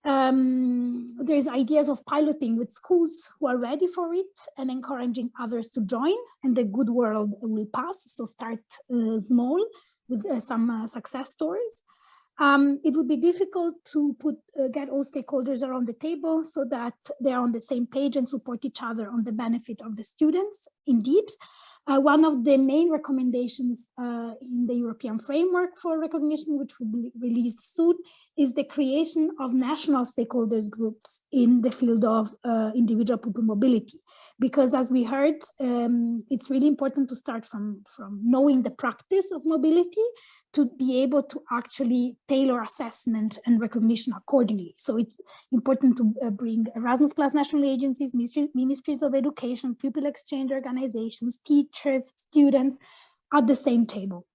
ideas of piloting with schools who are ready for it and encouraging others to join, and the good world will pass. So start small with some success stories. It would be difficult to get all stakeholders around the table so that they're on the same page and support each other on the benefit of the students. Indeed, one of the main recommendations in the European Framework for Recognition, which will be released soon, is the creation of national stakeholders groups in the field of individual pupil mobility. Because as we heard, it's really important to start from knowing the practice of mobility to be able to actually tailor assessment and recognition accordingly. So it's important to bring Erasmus Plus national agencies, ministries of education, pupil exchange organizations, teachers, students at the same table.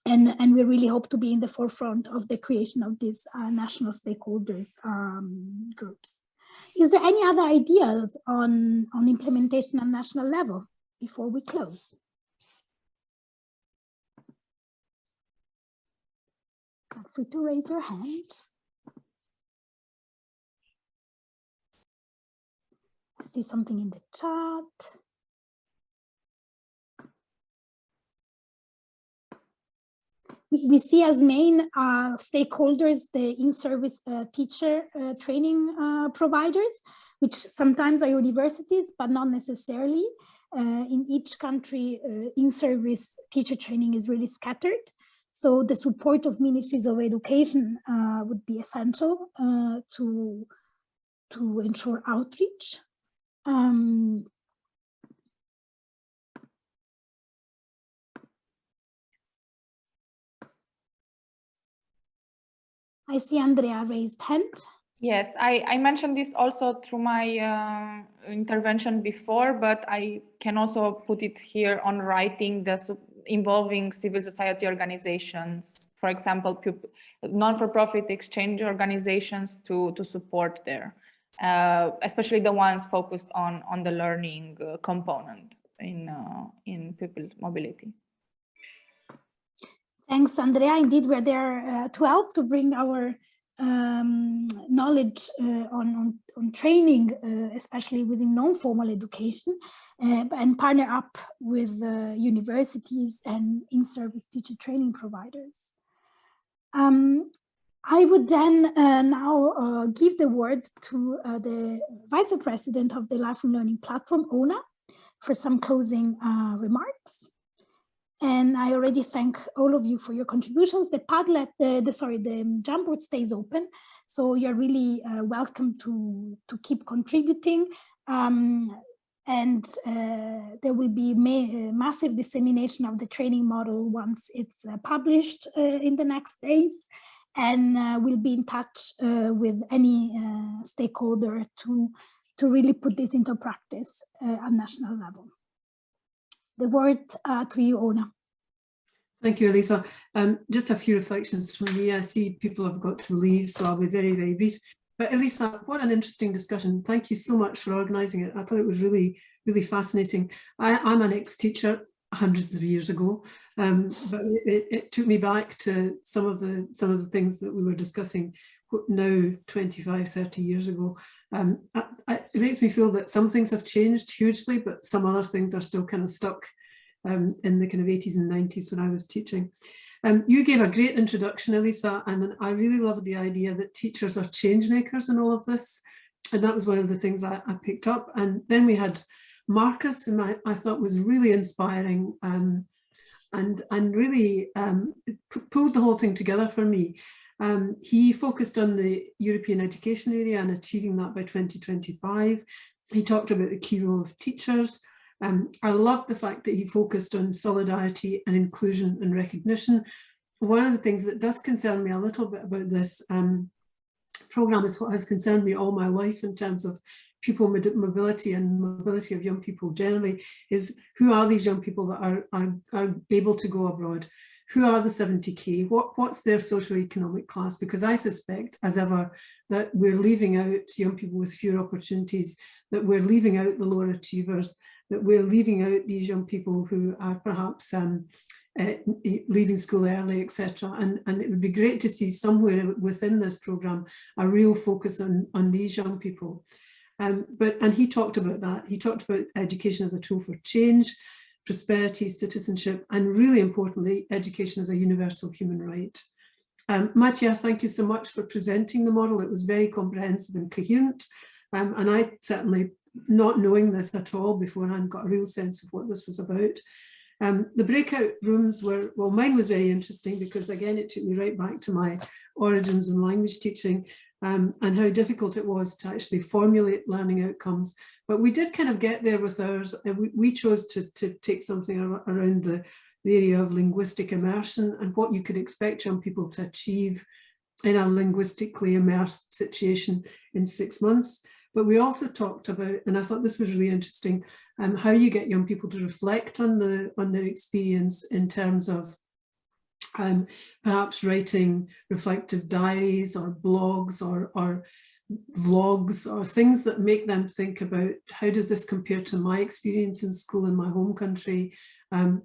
And we really hope to be in the forefront of the creation of these national stakeholders groups. Is there any other ideas on implementation on national level before we close? Feel free to raise your hand. I see something in the chat. We see as main stakeholders the in-service teacher training providers, which sometimes are universities, but not necessarily. In each country, in-service teacher training is really scattered. So the support of ministries of education would be essential to ensure outreach. I see Andrea raised hand. Yes, I mentioned this also through my intervention before, but I can also put it here on writing, involving civil society organizations, for example, non-for-profit exchange organizations to support there, especially the ones focused on the learning component in pupil mobility. Thanks, Andrea. Indeed, we're there to help to bring our knowledge on training, especially within non-formal education, and partner up with universities and in-service teacher training providers. I would then now give the word to the Vice President of the Lifelong Learning Platform, Ona, for some closing remarks. And I already thank all of you for your contributions. The Padlet, the Jamboard stays open, so you're really welcome to keep contributing. And there will be massive dissemination of the training model once it's published in the next days. And we'll be in touch with any stakeholder to really put this into practice at national level. The word to you, Ona. Thank you, Elisa. Just a few reflections from me. I see people have got to leave, so I'll be very, very brief. But Elisa, what an interesting discussion. Thank you so much for organising it. I thought it was really, really fascinating. I'm an ex-teacher hundreds of years ago, but it took me back to some of the things that we were discussing now 25, 30 years ago. It makes me feel that some things have changed hugely, but some other things are still kind of stuck in the kind of 80s and 90s when I was teaching. You gave a great introduction, Elisa, and I really loved the idea that teachers are change makers in all of this. And that was one of the things I picked up. And then we had Marcus, whom I thought was really inspiring and really pulled the whole thing together for me. He focused on the European education area and achieving that by 2025. He talked about the key role of teachers. I loved the fact that he focused on solidarity and inclusion and recognition. One of the things that does concern me a little bit about this programme is what has concerned me all my life in terms of pupil mobility and mobility of young people generally, is who are these young people that are able to go abroad? Who are the 70K? What's their socioeconomic class? Because I suspect, as ever, that we're leaving out young people with fewer opportunities, that we're leaving out the lower achievers, that we're leaving out these young people who are perhaps leaving school early, etc. And it would be great to see somewhere within this programme a real focus on these young people. And he talked about that. He talked about education as a tool for change, prosperity, citizenship, and really importantly, education as a universal human right. Mattia, thank you so much for presenting the model. It was very comprehensive and coherent. And I certainly, not knowing this at all beforehand, got a real sense of what this was about. The breakout rooms were, well, mine was very interesting because again, it took me right back to my origins in language teaching and how difficult it was to actually formulate learning outcomes. But we did kind of get there with ours. We chose to take something around the area of linguistic immersion and what you could expect young people to achieve in a linguistically immersed situation in 6 months. But we also talked about, and I thought this was really interesting, how you get young people to reflect on their experience in terms of perhaps writing reflective diaries or blogs or vlogs or things that make them think about how does this compare to my experience in school in my home country, and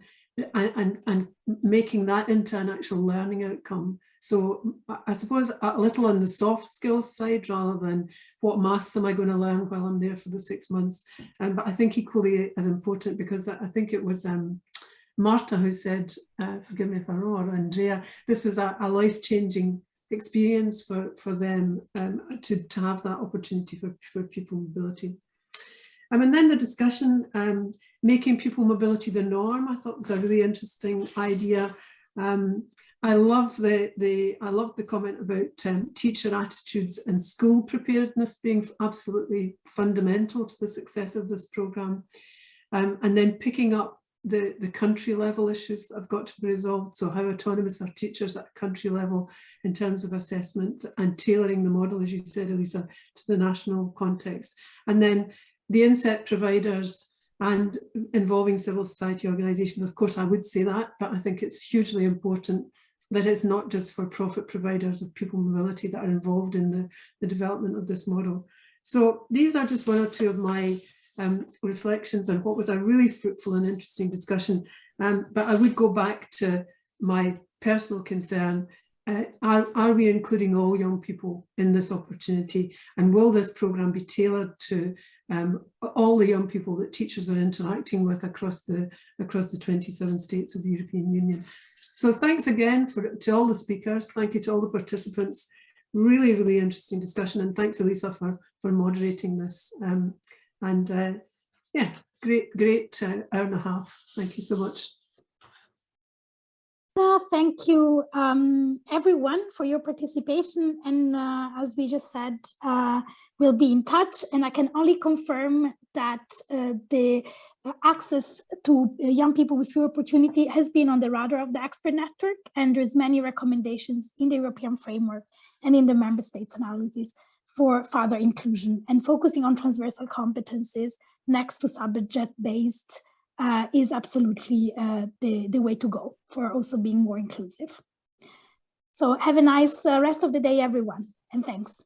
making that into an actual learning outcome. So I suppose a little on the soft skills side rather than what maths am I going to learn while I'm there for the 6 months. But I think equally as important, because I think it was Marta who said, forgive me if I'm wrong, or Andrea, this was a life-changing experience for them to have that opportunity for pupil mobility. And then the discussion, making pupil mobility the norm, I thought was a really interesting idea. I love the comment about teacher attitudes and school preparedness being absolutely fundamental to the success of this programme, and then picking up the country level issues that have got to be resolved. So how autonomous are teachers at country level in terms of assessment, and tailoring the model, as you said, Elisa, to the national context. And then the inset providers and involving civil society organisations. Of course, I would say that, but I think it's hugely important that it's not just for profit providers of pupil mobility that are involved in the development of this model. So these are just one or two of my reflections on what was a really fruitful and interesting discussion. But I would go back to my personal concern. Are we including all young people in this opportunity? And will this programme be tailored to all the young people that teachers are interacting with across the 27 states of the European Union? So thanks again to all the speakers. Thank you to all the participants. Really, really interesting discussion. And thanks, Elisa, for moderating this. Yeah, great hour and a half. Thank you so much. Thank you, everyone, for your participation. And as we just said, we'll be in touch. And I can only confirm that the access to young people with fewer opportunity has been on the radar of the expert network. And there's many recommendations in the European framework and in the member states analysis for further inclusion, and focusing on transversal competencies next to subject-based is absolutely the way to go for also being more inclusive. So have a nice rest of the day, everyone, and thanks.